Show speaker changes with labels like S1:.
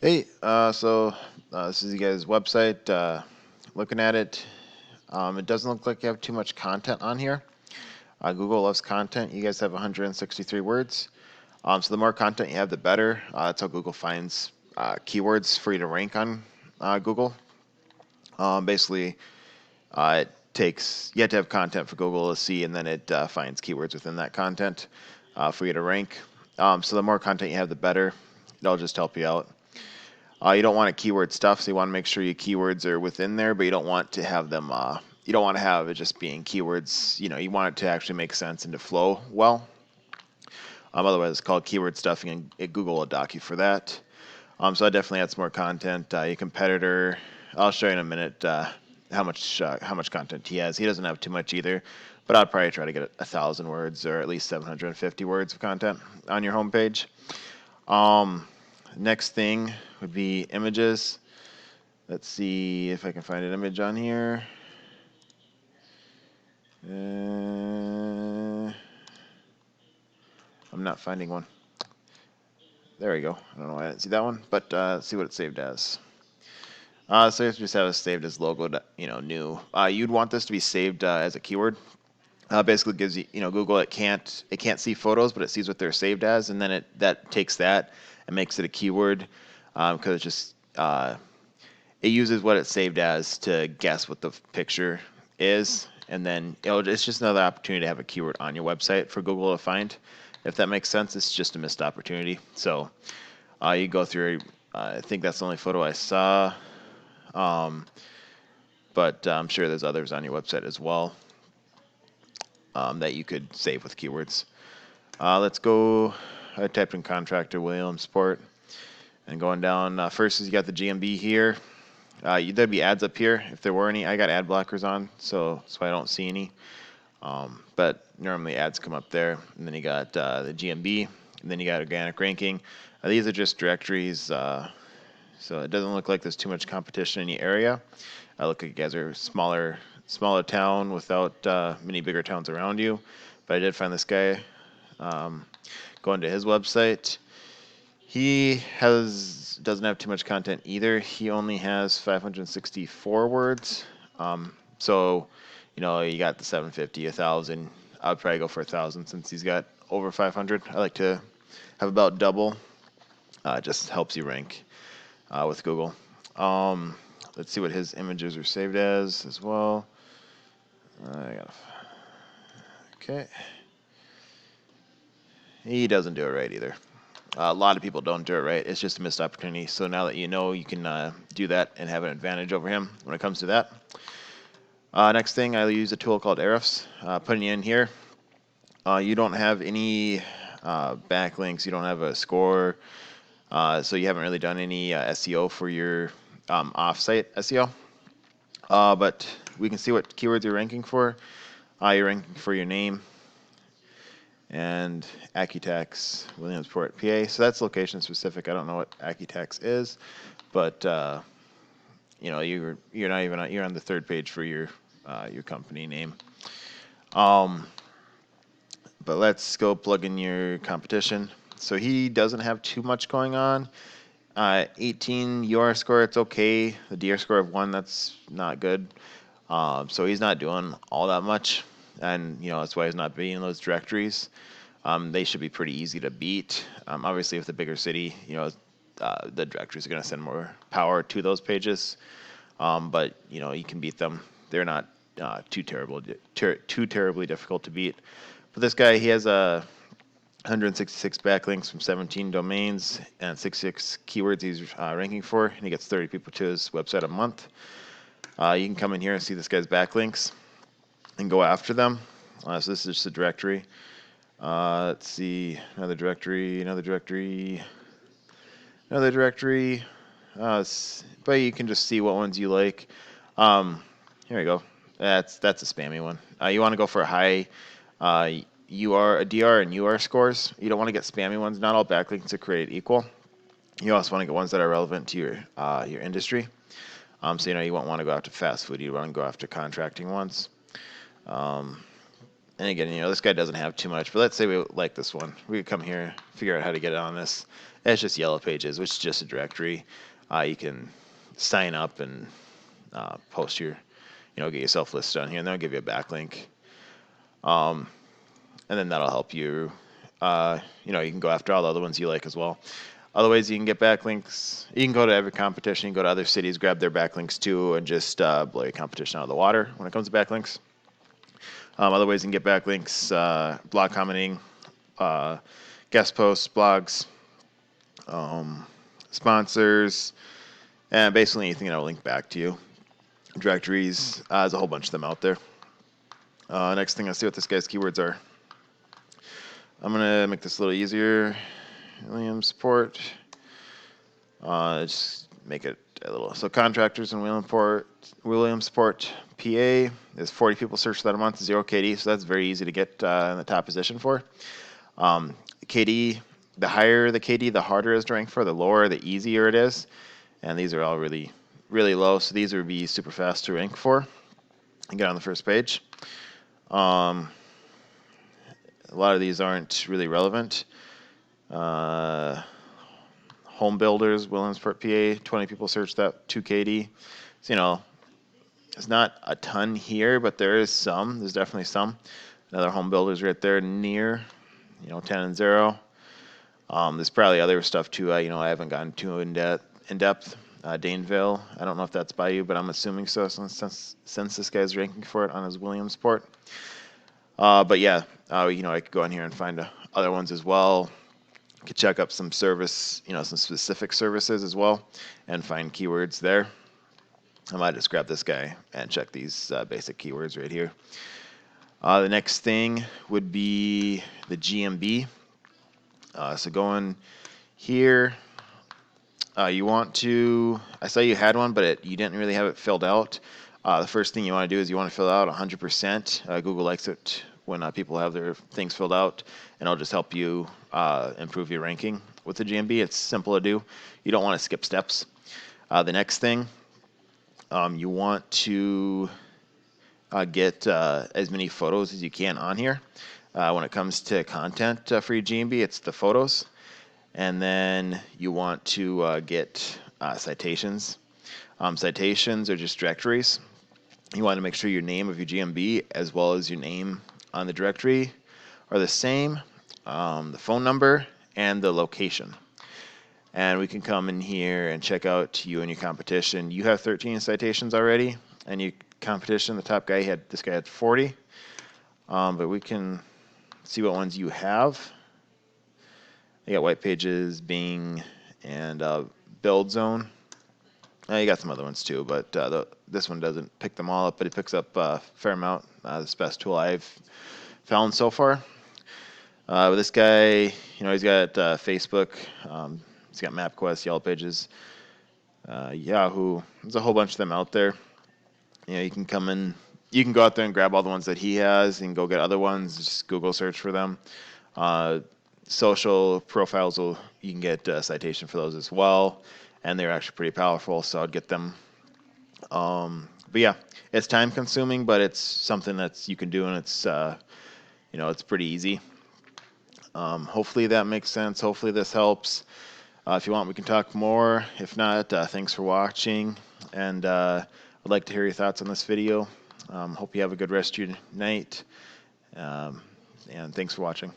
S1: Hey, this is you guys' website. Looking at it, it doesn't look like you have too much content on here. Google loves content. You guys have 163 words. So the more content you have, the better. That's how Google finds keywords for you to rank on Google. Basically, it takes you have to have content for Google to see, and then it finds keywords within that content for you to rank. So the more content you have, the better. It'll just help you out. You don't want to keyword stuff, so you want to make sure your keywords are within there, but you don't want to have them. You don't want to have it just being keywords. You want it to actually make sense and to flow well. Otherwise, it's called keyword stuffing, and Google will dock you for that. So I definitely add some more content. Your competitor, I'll show you in a minute how much content he has. He doesn't have too much either, but I'd probably try to get 1,000 words or at least 750 words of content on your homepage. Next thing would be images. Let's see if I can find an image on here. I'm not finding one. There we go. I don't know why I didn't see that one, but let's see what it's saved as. So you just have it saved as logo, new. You'd want this to be saved as a keyword. Basically gives you, Google it can't see photos, but it sees what they're saved as, and then that takes that and makes it a keyword because it's just it uses what it's saved as to guess what the picture is, and then it's just another opportunity to have a keyword on your website for Google to find. If that makes sense, it's just a missed opportunity. So you go through. I think that's the only photo I saw, but I'm sure there's others on your website as well that you could save with keywords. Let's go. I typed in contractor Williamsport, and going down. First is you got the GMB here. There'd be ads up here if there were any. I got ad blockers on, so I don't see any. But normally ads come up there, and then you got the GMB, and then you got organic ranking. These are just directories, so it doesn't look like there's too much competition in the area. I look like you guys are smaller town without many bigger towns around you. But I did find this guy. Going to his website. He doesn't have too much content either. He only has 564 words. So, you got the 750, 1,000. I'd probably go for 1,000 since he's got over 500. I like to have about double. It just helps you rank with Google. Let's see what his images are saved as well. Okay. He doesn't do it right either. A lot of people don't do it right. It's just a missed opportunity. So now that you know, you can do that and have an advantage over him when it comes to that. Next thing, I use a tool called Ahrefs. Putting it in here, you don't have any backlinks. You don't have a score. So you haven't really done any SEO for your off-site SEO. But we can see what keywords you're ranking for. You're ranking for your name and Accutax, Williamsport, PA. So that's location specific. I don't know what Accutax is, but you're not even you're on the third page for your company name. But let's go plug in your competition. So he doesn't have too much going on. 18 UR score, it's okay. The DR score of 1, that's not good. So he's not doing all that much, and that's why he's not being in those directories. They should be pretty easy to beat. Obviously, with the bigger city, the directories are going to send more power to those pages. But you can beat them. They're not too terribly difficult to beat. But this guy, he has 166 backlinks from 17 domains and 66 keywords he's ranking for, and he gets 30 people to his website a month. You can come in here and see this guy's backlinks and go after them. So this is just a directory. Let's see, another directory. But you can just see what ones you like. Here we go. That's a spammy one. You want to go for a high a DR and UR scores. You don't want to get spammy ones. Not all backlinks are created equal. You also want to get ones that are relevant to your industry. So you won't want to go after fast food. You want to go after contracting ones. And again, this guy doesn't have too much, but let's say we like this one. We could come here, figure out how to get it on this. It's just Yellow Pages, which is just a directory. You can sign up and post your, get yourself listed on here, and they'll give you a backlink. And then that'll help you. You can go after all the other ones you like as well. Other ways you can get backlinks, you can go to every competition, you can go to other cities, grab their backlinks too, and just blow your competition out of the water when it comes to backlinks. Other ways you can get backlinks, blog commenting, guest posts, blogs, sponsors, and basically anything that'll link back to you. Directories, there's a whole bunch of them out there. Next thing, let's see what this guy's keywords are. I'm going to make this a little easier. William Support. Just make it a little. So contractors in Williamsport, PA. There's 40 people search that a month, 0 KD, so that's very easy to get in the top position for. KD, the higher the KD, the harder it is to rank for. The lower, the easier it is. And these are all really, really low, so these would be super fast to rank for and get on the first page. A lot of these aren't really relevant. Home builders, Williamsport, PA, 20 people search that, 2 KD. So, it's not a ton here, but there is some. There's definitely some. Another home builders right there near, 10 and 0. There's probably other stuff too. I haven't gotten too in depth. Daneville, I don't know if that's by you, but I'm assuming so since this guy's ranking for it on his Williamsport. But yeah, I could go in here and find other ones as well. Could check up some service, some specific services as well, and find keywords there. I might just grab this guy and check these basic keywords right here. The next thing would be the GMB. So going here, you want to, I saw you had one, but you didn't really have it filled out. The first thing you want to do is you want to fill out 100%. Google likes it when people have their things filled out, and it'll just help you improve your ranking with the GMB. It's simple to do. You don't want to skip steps. The next thing, you want to get as many photos as you can on here. When it comes to content for your GMB, it's the photos. And then you want to get citations. Citations are just directories. You want to make sure your name of your GMB as well as your name on the directory are the same, the phone number, and the location. And we can come in here and check out you and your competition. You have 13 citations already, and your competition, the top guy, this guy had 40. But we can see what ones you have. You got White Pages, Bing, and Build Zone. You got some other ones too, but this one doesn't pick them all up, but it picks up a fair amount. This best tool I've found so far. This guy, he's got Facebook, he's got MapQuest, Yellow Pages, Yahoo. There's a whole bunch of them out there. You can come in, you can go out there and grab all the ones that he has and go get other ones. Just Google search for them. Social profiles, you can get a citation for those as well, and they're actually pretty powerful, so I'd get them. But yeah, it's time consuming, but it's something that you can do, and it's it's pretty easy. Hopefully that makes sense. Hopefully this helps. If you want, we can talk more. If not, thanks for watching, and I'd like to hear your thoughts on this video. Hope you have a good rest of your night, and thanks for watching.